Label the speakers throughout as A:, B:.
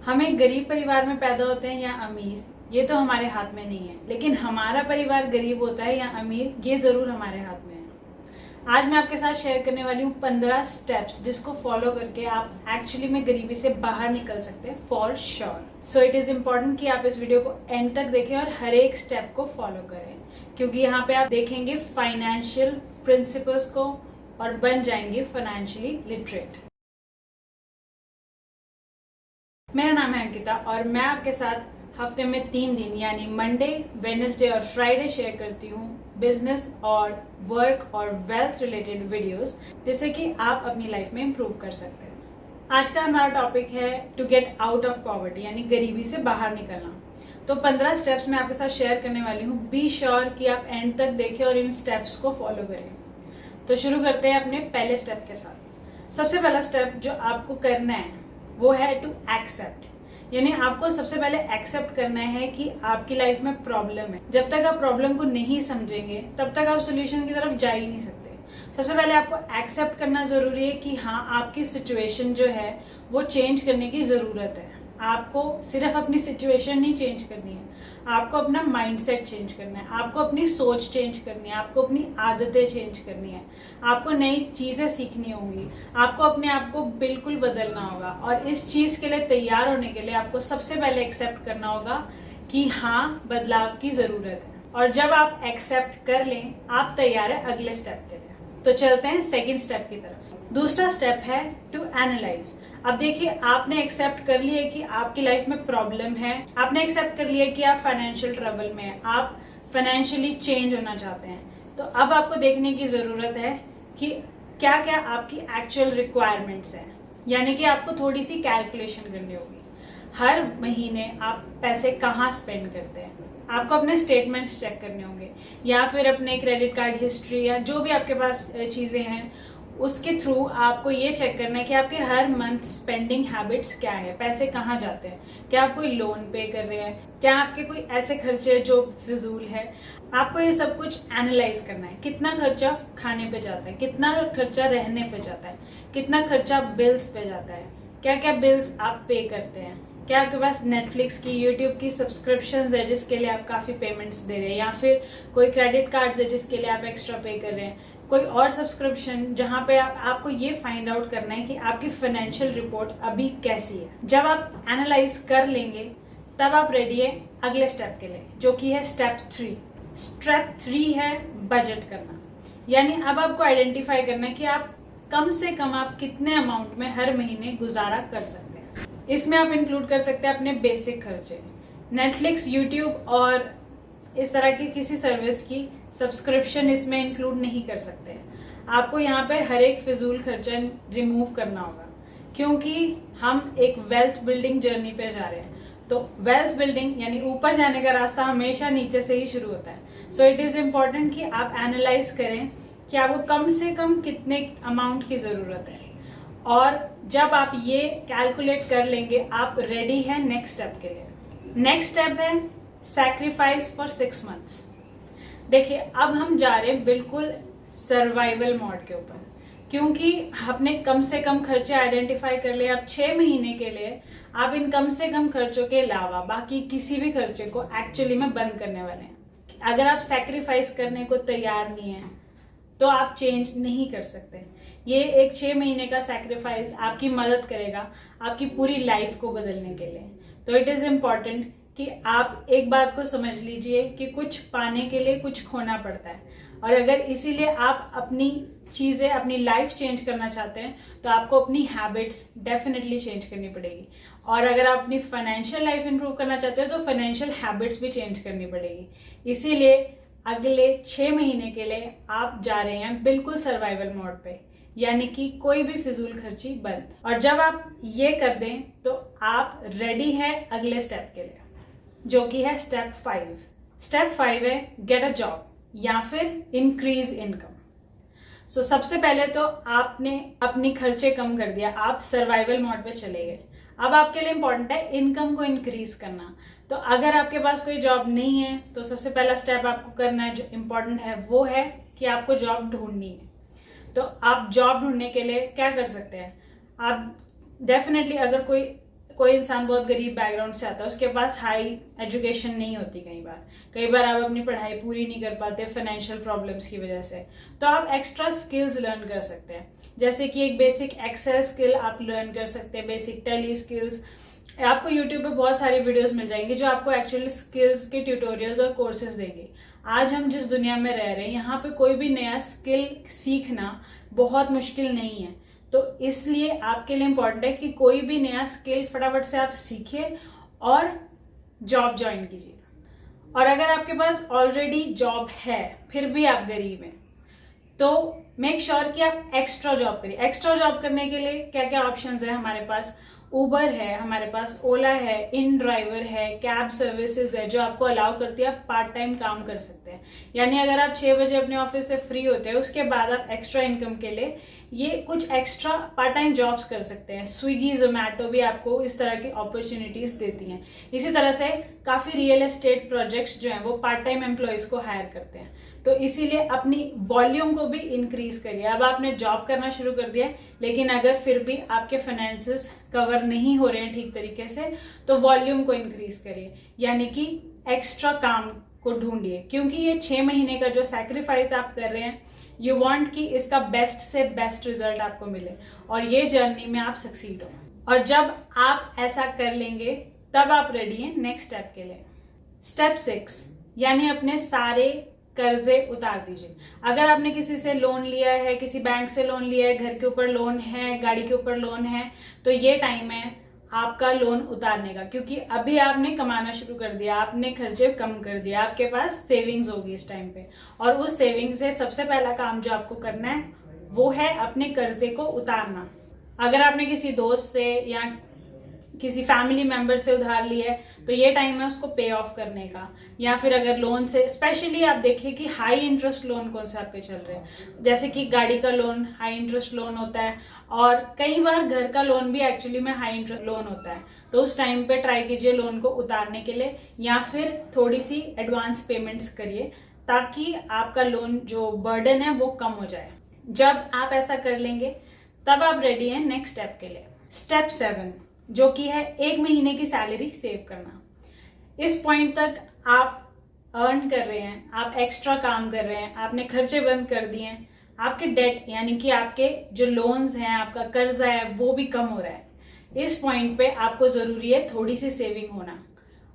A: हम एक गरीब परिवार में पैदा होते हैं या अमीर, ये तो हमारे हाथ में नहीं है, लेकिन हमारा परिवार गरीब होता है या अमीर, ये जरूर हमारे हाथ में है। आज मैं आपके साथ शेयर करने वाली हूँ 15 स्टेप्स जिसको फॉलो करके आप एक्चुअली में गरीबी से बाहर निकल सकते हैं for sure. So it is important कि आप इस वीडियो को एंड तक देखें और हर एक स्टेप को फॉलो करें, क्योंकि यहाँ पे आप देखेंगे फाइनेंशियल प्रिंसिपल्स को और बन जाएंगे फाइनेंशियली लिटरेट। मेरा नाम है अंकिता और मैं आपके साथ हफ्ते में 3 दिन यानी मंडे, वेडनेसडे और फ्राइडे शेयर करती हूँ बिजनेस और वर्क और वेल्थ रिलेटेड वीडियोस, जिससे कि आप अपनी लाइफ में इम्प्रूव कर सकते हैं। आज का हमारा टॉपिक है to get out of poverty, यानी गरीबी से बाहर निकलना। तो 15 स्टेप्स मैं आपके साथ शेयर करने वाली हूँ। बी श्योर कि आप एंड तक देखें और इन स्टेप्स को फॉलो करें। तो शुरू करते हैं अपने पहले स्टेप के साथ। सबसे पहला स्टेप जो आपको करना है वो है टू एक्सेप्ट, यानी आपको सबसे पहले एक्सेप्ट करना है कि आपकी लाइफ में प्रॉब्लम है। जब तक आप प्रॉब्लम को नहीं समझेंगे तब तक आप सोल्यूशन की तरफ जा ही नहीं सकते। सबसे पहले आपको एक्सेप्ट करना जरूरी है कि हाँ, आपकी सिचुएशन जो है वो चेंज करने की जरूरत है। आपको सिर्फ अपनी सिचुएशन नहीं चेंज करनी है, आपको अपना माइंडसेट चेंज करना है, आपको अपनी सोच चेंज करनी है, आपको अपनी आदतें चेंज करनी है, आपको नई चीजें सीखनी होंगी, आपको अपने आप को बिल्कुल बदलना होगा। और इस चीज के लिए तैयार होने के लिए आपको सबसे पहले एक्सेप्ट करना होगा कि हाँ, बदलाव की जरूरत है। और जब आप एक्सेप्ट कर लें, आप तैयार है अगले स्टेप के लिए। तो चलते हैं सेकेंड स्टेप की तरफ। दूसरा स्टेप है टू एनालाइज। अब देखिए, आपने एक्सेप्ट कर लिया कि आपकी लाइफ में प्रॉब्लम है, आपने एक्सेप्ट कर लिया कि आप फाइनेंशियल ट्रबल में हैं, आप फाइनेंशियली चेंज होना चाहते हैं। तो अब आपको देखने की जरूरत है कि क्या क्या आपकी एक्चुअल रिक्वायरमेंट्स हैं, यानी कि आपको थोड़ी सी कैलकुलेशन करनी होगी। हर महीने आप पैसे कहाँ स्पेंड करते हैं, आपको अपने स्टेटमेंट्स चेक करने होंगे, या फिर अपने क्रेडिट कार्ड हिस्ट्री या जो भी आपके पास चीज़ें हैं उसके थ्रू आपको ये चेक करना है कि आपके हर मंथ स्पेंडिंग हैबिट्स क्या है, पैसे कहाँ जाते हैं, क्या आप कोई लोन पे कर रहे हैं, क्या आपके कोई ऐसे खर्चे जो फिजूल है। आपको ये सब कुछ एनालाइज करना है। कितना खर्चा खाने पे जाता है, कितना खर्चा रहने पे जाता है, कितना खर्चा बिल्स पे जाता है, क्या क्या बिल्स आप पे करते हैं, क्या आपके पास नेटफ्लिक्स की, यूट्यूब की सब्सक्रिप्शंस है जिसके लिए आप काफ़ी पेमेंट्स दे रहे हैं, या फिर कोई क्रेडिट कार्ड है जिसके लिए आप एक्स्ट्रा पे कर रहे हैं, कोई और सब्सक्रिप्शन जहां पे आपको ये फाइंड आउट करना है कि आपकी फाइनेंशियल रिपोर्ट अभी कैसी है। जब आप एनालाइज कर लेंगे तब आप रेडी है अगले स्टेप के लिए, जो कि है स्टेप 3। स्टेप 3 है बजट करना, यानी अब आपको आइडेंटिफाई करना है कि आप कम से कम आप कितने अमाउंट में हर महीने गुजारा कर सकते हैं। इसमें आप इंक्लूड कर सकते हैं अपने बेसिक खर्चे। नेटफ्लिक्स, यूट्यूब और इस तरह की किसी सर्विस की सब्सक्रिप्शन इसमें इंक्लूड नहीं कर सकते। आपको यहाँ पे हर एक फिजूल खर्चा रिमूव करना होगा, क्योंकि हम एक वेल्थ बिल्डिंग जर्नी पे जा रहे हैं। तो वेल्थ बिल्डिंग यानी ऊपर जाने का रास्ता हमेशा नीचे से ही शुरू होता है। सो इट इज इम्पॉर्टेंट कि आप एनालाइज करें कि आपको कम से कम कितने अमाउंट की जरूरत है। और जब आप ये कैलकुलेट कर लेंगे, आप रेडी है नेक्स्ट स्टेप के लिए। नेक्स्ट स्टेप है सैक्रिफाइस फॉर 6 मंथ्स। देखिए, अब हम जा रहे हैं बिल्कुल सर्वाइवल मोड के ऊपर, क्योंकि आपने कम से कम खर्चे आइडेंटिफाई कर लिए। अब 6 महीने के लिए आप इन कम से कम खर्चों के अलावा बाकी किसी भी खर्चे को एक्चुअली में बंद करने वाले हैं। अगर आप सैक्रिफाइस करने को तैयार नहीं है तो आप चेंज नहीं कर सकते। ये एक 6 महीने का सैक्रिफाइस आपकी मदद करेगा आपकी पूरी लाइफ को बदलने के लिए। तो इट इज इम्पॉर्टेंट कि आप एक बात को समझ लीजिए कि कुछ पाने के लिए कुछ खोना पड़ता है, और अगर इसीलिए आप अपनी चीज़ें, अपनी लाइफ चेंज करना चाहते हैं तो आपको अपनी हैबिट्स डेफिनेटली चेंज करनी पड़ेगी। और अगर आप अपनी फाइनेंशियल लाइफ इंप्रूव करना चाहते हो तो फाइनेंशियल हैबिट्स भी चेंज करनी पड़ेगी। इसीलिए अगले 6 महीने के लिए आप जा रहे हैं बिल्कुल सर्वाइवल मोड पे, यानी कि कोई भी फिजूल खर्ची बंद। और जब आप ये कर दें तो आप रेडी हैं अगले स्टेप के लिए, जो कि है स्टेप 5। स्टेप 5 है गेट अ जॉब या फिर इंक्रीज इनकम। सो सबसे पहले तो आपने अपनी खर्चे कम कर दिया, आप सर्वाइवल मोड पे चले गए। अब आपके लिए इंपॉर्टेंट है इनकम को इंक्रीज करना। तो अगर आपके पास कोई जॉब नहीं है तो सबसे पहला स्टेप आपको करना है, जो इम्पोर्टेंट है, वो है कि आपको जॉब ढूंढनी है। तो आप जॉब ढूंढने के लिए क्या कर सकते हैं? आप डेफिनेटली अगर कोई इंसान बहुत गरीब बैकग्राउंड से आता है, उसके पास हाई एजुकेशन नहीं होती, कई बार आप अपनी पढ़ाई पूरी नहीं कर पाते फाइनेंशियल प्रॉब्लम्स की वजह से, तो आप एक्स्ट्रा स्किल्स लर्न कर सकते हैं। जैसे कि एक बेसिक एक्सेल स्किल आप लर्न कर सकते हैं, बेसिक टेली स्किल्स। आपको यूट्यूब पे बहुत सारी वीडियोस मिल जाएंगी जो आपको एक्चुअल स्किल्स के ट्यूटोरियल्स और कोर्सेज देंगे। आज हम जिस दुनिया में रह रहे हैं, यहाँ पे कोई भी नया स्किल सीखना बहुत मुश्किल नहीं है, तो इसलिए आपके लिए इम्पोर्टेंट है कि कोई भी नया स्किल फटाफट से आप सीखिए और जॉब ज्वाइन कीजिए। और अगर आपके पास ऑलरेडी जॉब है फिर भी आप गरीब हैं, तो मेक श्योर कि आप एक्स्ट्रा जॉब करिए। एक्स्ट्रा जॉब करने के लिए क्या क्या ऑप्शंस है हमारे पास? उबर है, हमारे पास ओला है, इन ड्राइवर है, कैब सर्विसेज है जो आपको अलाउ करती है आप पार्ट टाइम काम कर सकते हैं। यानी अगर आप 6 बजे अपने ऑफिस से फ्री होते हैं, उसके बाद आप एक्स्ट्रा इनकम के लिए ये कुछ एक्स्ट्रा पार्ट टाइम जॉब्स कर सकते हैं। स्विगी जोमैटो भी आपको इस तरह की अपॉर्चुनिटीज देती हैं। इसी तरह से काफ़ी रियल एस्टेट प्रोजेक्ट्स जो हैं वो पार्ट टाइम एम्प्लॉयज़ को हायर करते हैं। तो इसीलिए अपनी वॉल्यूम को भी इंक्रीज करिए। अब आपने जॉब करना शुरू कर दिया है, लेकिन अगर फिर भी आपके फाइनेंसेस कवर नहीं हो रहे हैं ठीक तरीके से, तो वॉल्यूम को इंक्रीज करिए, यानी कि एक्स्ट्रा काम को ढूंढिए। क्योंकि ये 6 महीने का जो सैक्रिफाइस आप कर रहे हैं, यू वांट कि इसका बेस्ट से बेस्ट रिजल्ट आपको मिले और ये जर्नी में आप सक्सीड हो। और जब आप ऐसा कर लेंगे तब आप रेडी हैं नेक्स्ट स्टेप के लिए। स्टेप 6 यानी अपने सारे कर्जे उतार दीजिए। अगर आपने किसी से लोन लिया है, किसी बैंक से लोन लिया है, घर के ऊपर लोन है, गाड़ी के ऊपर लोन है, तो ये टाइम है आपका लोन उतारने का। क्योंकि अभी आपने कमाना शुरू कर दिया, आपने खर्चे कम कर दिया, आपके पास सेविंग्स होगी इस टाइम पे। और उस सेविंग से सबसे पहला काम जो आपको करना है वो है अपने कर्जे को उतारना। अगर आपने किसी दोस्त से या किसी फैमिली मेंबर से उधार लिया है तो ये टाइम है उसको पे ऑफ करने का। या फिर अगर लोन से, स्पेशली आप देखिए कि हाई इंटरेस्ट लोन कौन से आपके चल रहे हैं। जैसे कि गाड़ी का लोन हाई इंटरेस्ट लोन होता है, और कई बार घर का लोन भी एक्चुअली में हाई इंटरेस्ट लोन होता है। तो उस टाइम पे ट्राई कीजिए लोन को उतारने के लिए, या फिर थोड़ी सी एडवांस पेमेंट्स करिए ताकि आपका लोन जो बर्डन है वो कम हो जाए। जब आप ऐसा कर लेंगे तब आप रेडी हैं नेक्स्ट स्टेप के लिए। स्टेप 7 जो कि है 1 महीने की सैलरी सेव करना। इस पॉइंट तक आप अर्न कर रहे हैं, आप एक्स्ट्रा काम कर रहे हैं, आपने खर्चे बंद कर दिए हैं, आपके डेट यानी कि आपके जो लोन्स हैं, आपका कर्जा है वो भी कम हो रहा है। इस पॉइंट पे आपको ज़रूरी है थोड़ी सी सेविंग होना,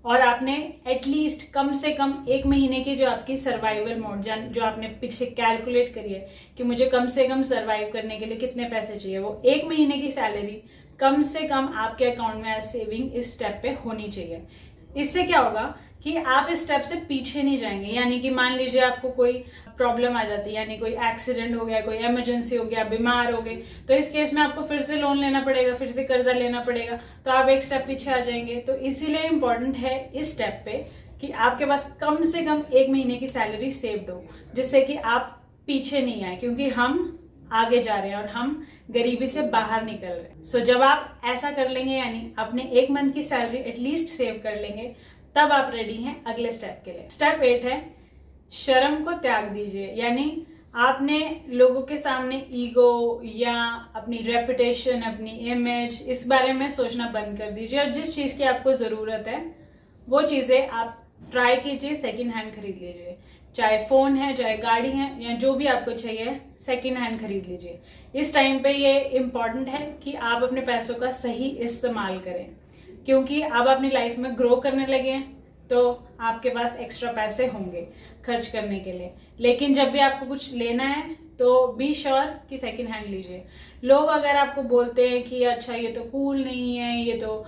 A: और आपने एटलीस्ट कम से कम 1 महीने की जो आपकी सर्वाइवल मोड जो आपने पीछे कैलकुलेट करी है कि मुझे कम से कम सर्वाइव करने के लिए कितने पैसे चाहिए, वो 1 महीने की सैलरी कम से कम आपके अकाउंट में एज सेविंग इस स्टेप पे होनी चाहिए। इससे क्या होगा कि आप इस स्टेप से पीछे नहीं जाएंगे। यानी कि मान लीजिए आपको कोई प्रॉब्लम आ जाती है, यानी कोई एक्सीडेंट हो गया, कोई इमरजेंसी हो गया, बीमार हो गए, तो इस केस में आपको फिर से लोन लेना पड़ेगा, फिर से कर्जा लेना पड़ेगा, तो आप एक स्टेप पीछे आ जाएंगे। तो इसीलिए इम्पोर्टेंट है इस स्टेप पे कि आपके पास कम से कम 1 महीने की सैलरी सेव्ड हो, जिससे कि आप पीछे नहीं आए, क्योंकि हम आगे जा रहे हैं और हम गरीबी से बाहर निकल रहे हैं। सो जब आप ऐसा कर लेंगे, यानी अपने 1 मंथ की सैलरी एटलीस्ट सेव कर लेंगे, तब आप रेडी हैं अगले स्टेप के लिए। स्टेप 8 है शर्म को त्याग दीजिए। यानी आपने लोगों के सामने ईगो या अपनी रेपुटेशन, अपनी इमेज, इस बारे में सोचना बंद कर दीजिए, और जिस चीज़ की आपको ज़रूरत है वो चीज़ें आप ट्राई कीजिए, सेकेंड हैंड खरीद लीजिए। चाहे फ़ोन है, चाहे गाड़ी है, या जो भी आपको चाहिए सेकेंड हैंड खरीद लीजिए। इस टाइम पे ये इम्पॉर्टेंट है कि आप अपने पैसों का सही इस्तेमाल करें, क्योंकि अब अपनी लाइफ में ग्रो करने लगे हैं तो आपके पास एक्स्ट्रा पैसे होंगे खर्च करने के लिए। लेकिन जब भी आपको कुछ लेना है तो बी श्योर कि सेकेंड हैंड लीजिए। लोग अगर आपको बोलते हैं कि अच्छा ये तो कूल नहीं है, ये तो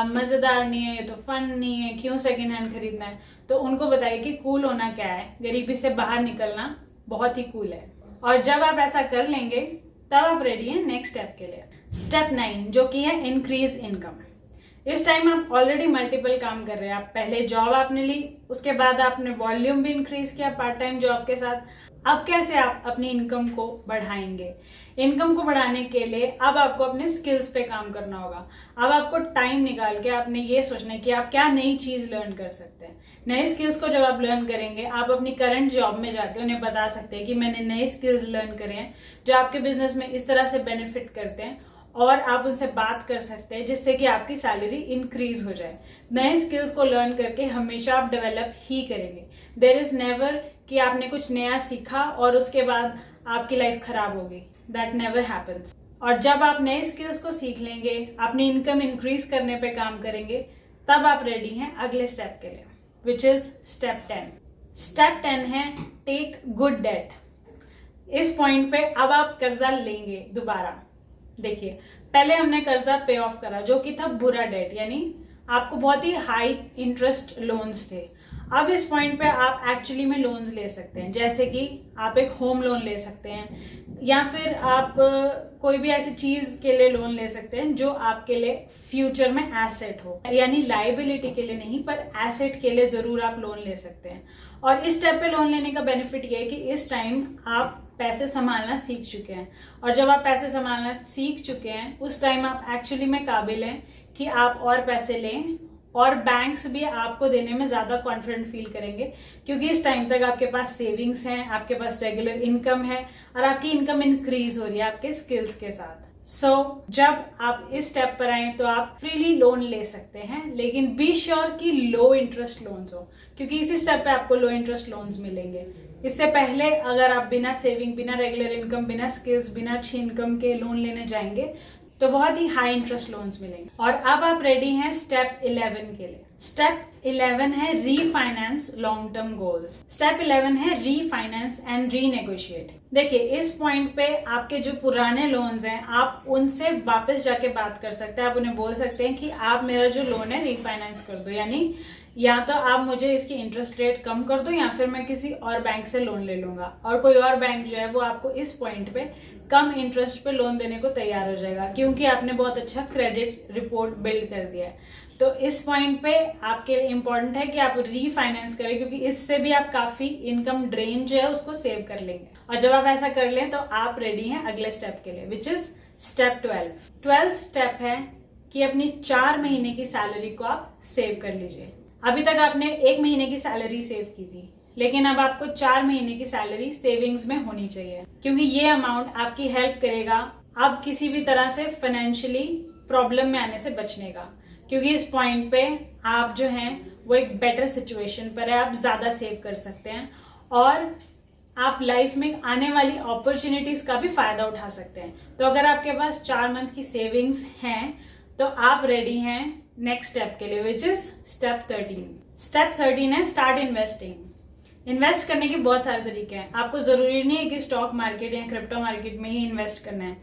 A: मज़ेदार नहीं है, ये तो फन नहीं है, क्यों सेकेंड हैंड खरीदना है, तो उनको बताइए कि कूल होना क्या है, गरीबी से बाहर निकलना बहुत ही कूल है। और जब आप ऐसा कर लेंगे तब आप रेडी हैं नेक्स्ट स्टेप के लिए। स्टेप 9 जो कि है इंक्रीज इनकम। इस टाइम आप ऑलरेडी मल्टीपल काम कर रहे हैं। आप पहले जॉब आपने ली, उसके बाद आपने वॉल्यूम भी इंक्रीज किया पार्ट टाइम जॉब के साथ। अब कैसे आप अपनी इनकम को बढ़ाएंगे? इनकम को बढ़ाने के लिए अब आपको अपने स्किल्स पे काम करना होगा। अब आपको टाइम निकाल के आपने ये सोचना है कि आप क्या नई चीज लर्न कर सकते हैं। नए स्किल्स को जब आप लर्न करेंगे, आप अपनी करंट जॉब में जाके उन्हें बता सकते हैं कि मैंने नए स्किल्स लर्न करे हैं जो आपके बिजनेस में इस तरह से बेनिफिट करते हैं, और आप उनसे बात कर सकते हैं जिससे कि आपकी सैलरी इंक्रीज हो जाए। नए स्किल्स को लर्न करके हमेशा आप डेवलप ही करेंगे। देयर इज नेवर कि आपने कुछ नया सीखा और उसके बाद आपकी लाइफ खराब होगी। That never happens. और जब आप नए स्किल्स को सीख लेंगे, अपनी इनकम इंक्रीज करने पे काम करेंगे, तब आप रेडी हैं अगले स्टेप के लिए, विच इज स्टेप 10। स्टेप 10 है टेक गुड डेट। इस पॉइंट पे अब आप कर्जा लेंगे दोबारा। देखिए, पहले हमने कर्जा पे ऑफ करा जो कि था बुरा डेट, यानी आपको बहुत ही हाई इंटरेस्ट लोन्स थे। अब इस पॉइंट पे आप एक्चुअली में लोन्स ले सकते हैं, जैसे कि आप एक होम लोन ले सकते हैं या फिर आप कोई भी ऐसी चीज के लिए लोन ले सकते हैं जो आपके लिए फ्यूचर में एसेट हो, यानी लाइबिलिटी के लिए नहीं पर एसेट के लिए जरूर आप लोन ले सकते हैं। और इस स्टेप पे लोन लेने का बेनिफिट ये है कि इस टाइम आप पैसे संभालना सीख चुके हैं, और जब आप पैसे संभालना सीख चुके हैं उस टाइम आप एक्चुअली में काबिल हैं कि आप और पैसे लें, और बैंक्स भी आपको देने में ज्यादा कॉन्फिडेंट फील करेंगे क्योंकि इस टाइम तक आपके पास सेविंग्स हैं, आपके पास रेगुलर इनकम है और आपकी इनकम इंक्रीज हो रही है आपके स्किल्स के साथ। जब आप इस स्टेप पर आए तो आप फ्रीली लोन ले सकते हैं, लेकिन बी श्योर कि लो इंटरेस्ट लोन्स हो, क्योंकि इसी स्टेप पे आपको लो इंटरेस्ट लोन्स मिलेंगे। इससे पहले अगर आप बिना सेविंग, बिना रेगुलर इनकम, बिना स्किल्स, बिना अच्छी इनकम के लोन लेने जाएंगे तो बहुत ही हाई इंटरेस्ट लोन्स मिलेंगे। और अब आप रेडी हैं स्टेप 11 के लिए। स्टेप 11 है refinance long term goals. Step 11 है रीफाइनेंस एंड रीनेगोशिएट। देखिए, इस पॉइंट पे आपके जो पुराने लोन्स हैं आप उनसे वापस जाके बात कर सकते हैं। आप उन्हें बोल सकते हैं कि आप मेरा जो लोन है रीफाइनेंस कर दो, यानी या तो आप मुझे इसकी इंटरेस्ट रेट कम कर दो या फिर मैं किसी और बैंक से लोन ले लूंगा। और कोई और बैंक जो है वो आपको इस पॉइंट पे कम इंटरेस्ट पे लोन देने को तैयार हो जाएगा, क्योंकि आपने बहुत अच्छा क्रेडिट रिपोर्ट बिल्ड कर दिया है। तो इस पॉइंट पे आपके लिए इंपॉर्टेंट है कि आप रीफाइनेंस करें, क्योंकि इससे भी आप काफी इनकम ड्रेन जो है उसको सेव कर लेंगे। और जब आप ऐसा कर लें तो आप रेडी हैं अगले स्टेप के लिए, which is step 12। 12th step है कि अपनी 4 महीने की सैलरी को आप सेव कर लीजिए। अभी तक आपने 1 महीने की सैलरी सेव की थी, लेकिन अब आपको 4 महीने की सैलरी सेविंग्स में होनी चाहिए, क्योंकि ये अमाउंट आपकी हेल्प करेगा अब किसी भी तरह से फाइनेंशियली प्रॉब्लम में आने से बचने का। क्योंकि इस पॉइंट पे आप जो हैं वो एक बेटर सिचुएशन पर है, आप ज्यादा सेव कर सकते हैं और आप लाइफ में आने वाली अपॉर्चुनिटीज का भी फायदा उठा सकते हैं। तो अगर आपके पास 4 मंथ की सेविंग्स हैं तो आप रेडी हैं नेक्स्ट स्टेप के लिए, विच इज स्टेप 13। स्टेप 13 है स्टार्ट इन्वेस्टिंग। इन्वेस्ट करने के बहुत सारे तरीके हैं। आपको जरूरी नहीं है कि स्टॉक मार्केट या क्रिप्टो मार्केट में ही इन्वेस्ट करना है,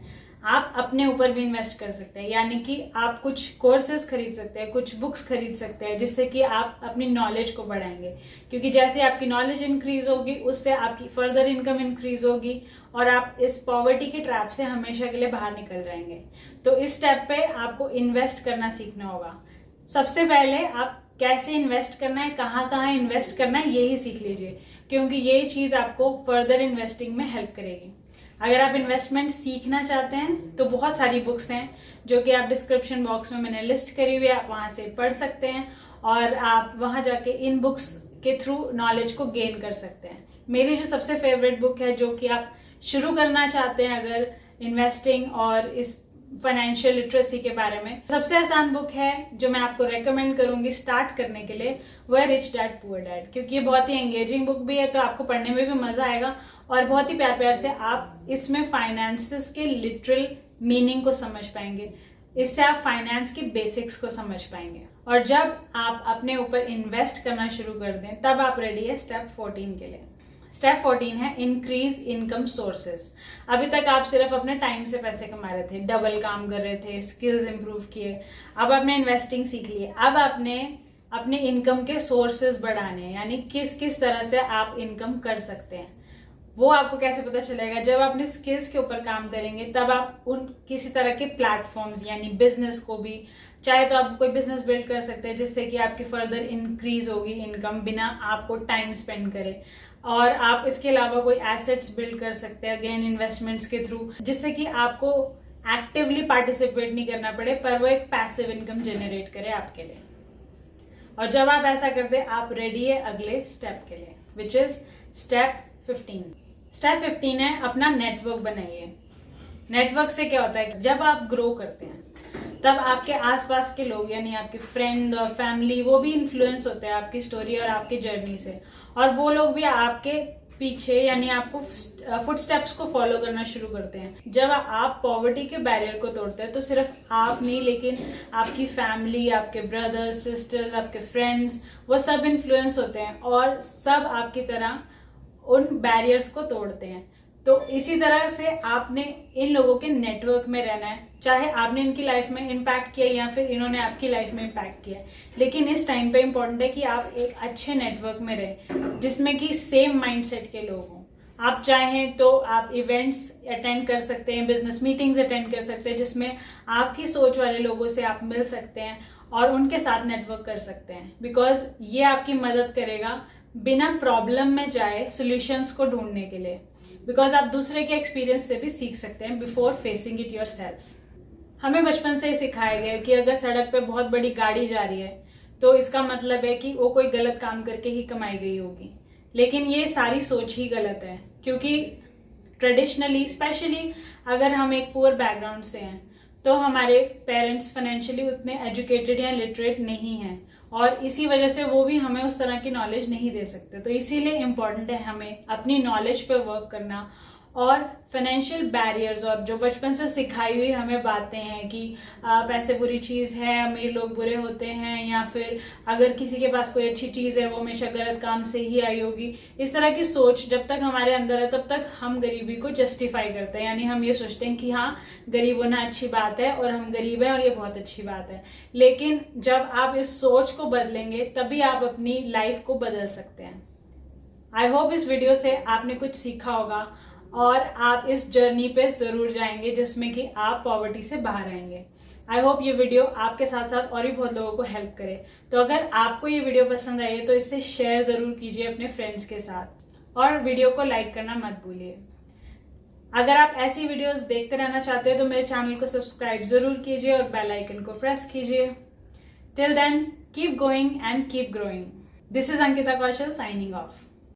A: आप अपने ऊपर भी इन्वेस्ट कर सकते हैं। यानी कि आप कुछ कोर्सेज खरीद सकते हैं, कुछ बुक्स खरीद सकते हैं, जिससे कि आप अपनी नॉलेज को बढ़ाएंगे। क्योंकि जैसे आपकी नॉलेज इंक्रीज होगी उससे आपकी फर्दर इनकम इंक्रीज होगी और आप इस पॉवर्टी के ट्रैप से हमेशा के लिए बाहर निकल जाएंगे। तो इस स्टेप पे आपको इन्वेस्ट करना सीखना होगा। सबसे पहले आप कैसे इन्वेस्ट करना है, कहाँ इन्वेस्ट करना है, यही सीख लीजिए, क्योंकि ये चीज आपको फर्दर इन्वेस्टिंग में हेल्प करेगी। अगर आप इन्वेस्टमेंट सीखना चाहते हैं तो बहुत सारी बुक्स हैं जो कि आप डिस्क्रिप्शन बॉक्स में मैंने लिस्ट करी हुई है, आप वहां से पढ़ सकते हैं और आप वहां जाके इन बुक्स के थ्रू नॉलेज को गेन कर सकते हैं। मेरी जो सबसे फेवरेट बुक है, जो कि आप शुरू करना चाहते हैं अगर इन्वेस्टिंग और इस फाइनेंशियल लिटरेसी के बारे में, सबसे आसान बुक है जो मैं आपको रेकमेंड करूंगी स्टार्ट करने के लिए, वो है रिच डैड पुअर डैड। क्योंकि ये बहुत ही एंगेजिंग बुक भी है, तो आपको पढ़ने में भी मजा आएगा और बहुत ही प्यार प्यार से आप इसमें फाइनेंसेस के लिटरल मीनिंग को समझ पाएंगे। इससे आप फाइनेंस की बेसिक्स को समझ पाएंगे। और जब आप अपने ऊपर इन्वेस्ट करना शुरू कर दें तब आप रेडी है स्टेप 14 के लिए। स्टेप 14 है इंक्रीज इनकम सोर्सेस। अभी तक आप सिर्फ अपने टाइम से पैसे कमा रहे थे, डबल काम कर रहे थे, स्किल्स इंप्रूव किए, अब आपने इन्वेस्टिंग सीख ली, अब आपने अपने इनकम के सोर्सेस बढ़ाने हैं, यानी किस किस तरह से आप इनकम कर सकते हैं। वो आपको कैसे पता चलेगा? जब आप अपने स्किल्स के ऊपर काम करेंगे तब आप उन किसी तरह के प्लेटफॉर्म्स यानी बिजनेस को भी, चाहे तो आप कोई बिजनेस बिल्ड कर सकते हैं जिससे कि आपकी फर्दर इंक्रीज होगी इनकम बिना आपको टाइम स्पेंड करे। और आप इसके अलावा कोई एसेट्स बिल्ड कर सकते हैं अगेन इन्वेस्टमेंट्स के थ्रू, जिससे कि आपको एक्टिवली पार्टिसिपेट नहीं करना पड़े पर वो एक पैसिव इनकम जनरेट करे आपके लिए। और जब आप ऐसा करते हैं आप रेडी है अगले स्टेप के लिए, विच इज स्टेप 15। स्टेप 15 है अपना नेटवर्क बनाइए। नेटवर्क से क्या होता है, जब आप ग्रो करते हैं तब आपके आसपास के लोग यानी आपके फ्रेंड और फैमिली वो भी इन्फ्लुएंस होते हैं आपकी स्टोरी और आपकी जर्नी से, और वो लोग भी आपके पीछे यानी आपको फुटस्टेप्स को फॉलो करना शुरू करते हैं। जब आप पॉवर्टी के बैरियर को तोड़ते हैं तो सिर्फ आप नहीं, लेकिन आपकी फैमिली, आपके ब्रदर्स, सिस्टर्स, आपके फ्रेंड्स, वो सब इन्फ्लुएंस होते हैं और सब आपकी तरह उन बैरियर्स को तोड़ते हैं। तो इसी तरह से आपने इन लोगों के नेटवर्क में रहना है, चाहे आपने इनकी लाइफ में इम्पैक्ट किया या फिर इन्होंने आपकी लाइफ में इम्पैक्ट किया, लेकिन इस टाइम पे इम्पोर्टेंट है कि आप एक अच्छे नेटवर्क में रहें जिसमें कि सेम माइंडसेट के लोग हों। आप चाहें तो आप इवेंट्स अटेंड कर सकते हैं, बिजनेस मीटिंग्स अटेंड कर सकते हैं जिसमें आपकी सोच वाले लोगों से आप मिल सकते हैं और उनके साथ नेटवर्क कर सकते हैं, बिकॉज ये आपकी मदद करेगा बिना प्रॉब्लम में जाए सॉल्यूशंस को ढूंढने के लिए, बिकॉज आप दूसरे के एक्सपीरियंस से भी सीख सकते हैं बिफोर फेसिंग इट योरसेल्फ। हमें बचपन से ही सिखाया गया कि अगर सड़क पे बहुत बड़ी गाड़ी जा रही है तो इसका मतलब है कि वो कोई गलत काम करके ही कमाई गई होगी, लेकिन ये सारी सोच ही गलत है, क्योंकि ट्रेडिशनली स्पेशली अगर हम एक पुअर बैकग्राउंड से हैं तो हमारे पेरेंट्स फाइनेंशियली उतने एजुकेटेड या लिटरेट नहीं हैं और इसी वजह से वो भी हमें उस तरह की नॉलेज नहीं दे सकते। तो इसीलिए इम्पॉर्टेंट है हमें अपनी नॉलेज पे वर्क करना और फाइनेंशियल बैरियर्स और जो बचपन से सिखाई हुई हमें बातें हैं कि पैसे बुरी चीज़ है, अमीर लोग बुरे होते हैं, या फिर अगर किसी के पास कोई अच्छी चीज़ है वो हमेशा गलत काम से ही आई होगी, इस तरह की सोच जब तक हमारे अंदर है तब तक हम गरीबी को जस्टिफाई करते हैं। यानी हम ये सोचते हैं कि हाँ, गरीब होना अच्छी बात है और हम गरीब हैं और ये बहुत अच्छी बात है। लेकिन जब आप इस सोच को बदलेंगे तभी आप अपनी लाइफ को बदल सकते हैं। आई होप इस वीडियो से आपने कुछ सीखा होगा और आप इस जर्नी पे जरूर जाएंगे जिसमें कि आप पॉवर्टी से बाहर आएंगे। आई होप ये वीडियो आपके साथ साथ और भी बहुत लोगों को हेल्प करे। तो अगर आपको ये वीडियो पसंद आई है तो इसे शेयर जरूर कीजिए अपने फ्रेंड्स के साथ और वीडियो को लाइक करना मत भूलिए। अगर आप ऐसी वीडियोस देखते रहना चाहते हैं तो मेरे चैनल को सब्सक्राइब जरूर कीजिए और बेल आइकन को प्रेस कीजिए। Till then keep going and keep growing. This is Ankita Kaushal signing of.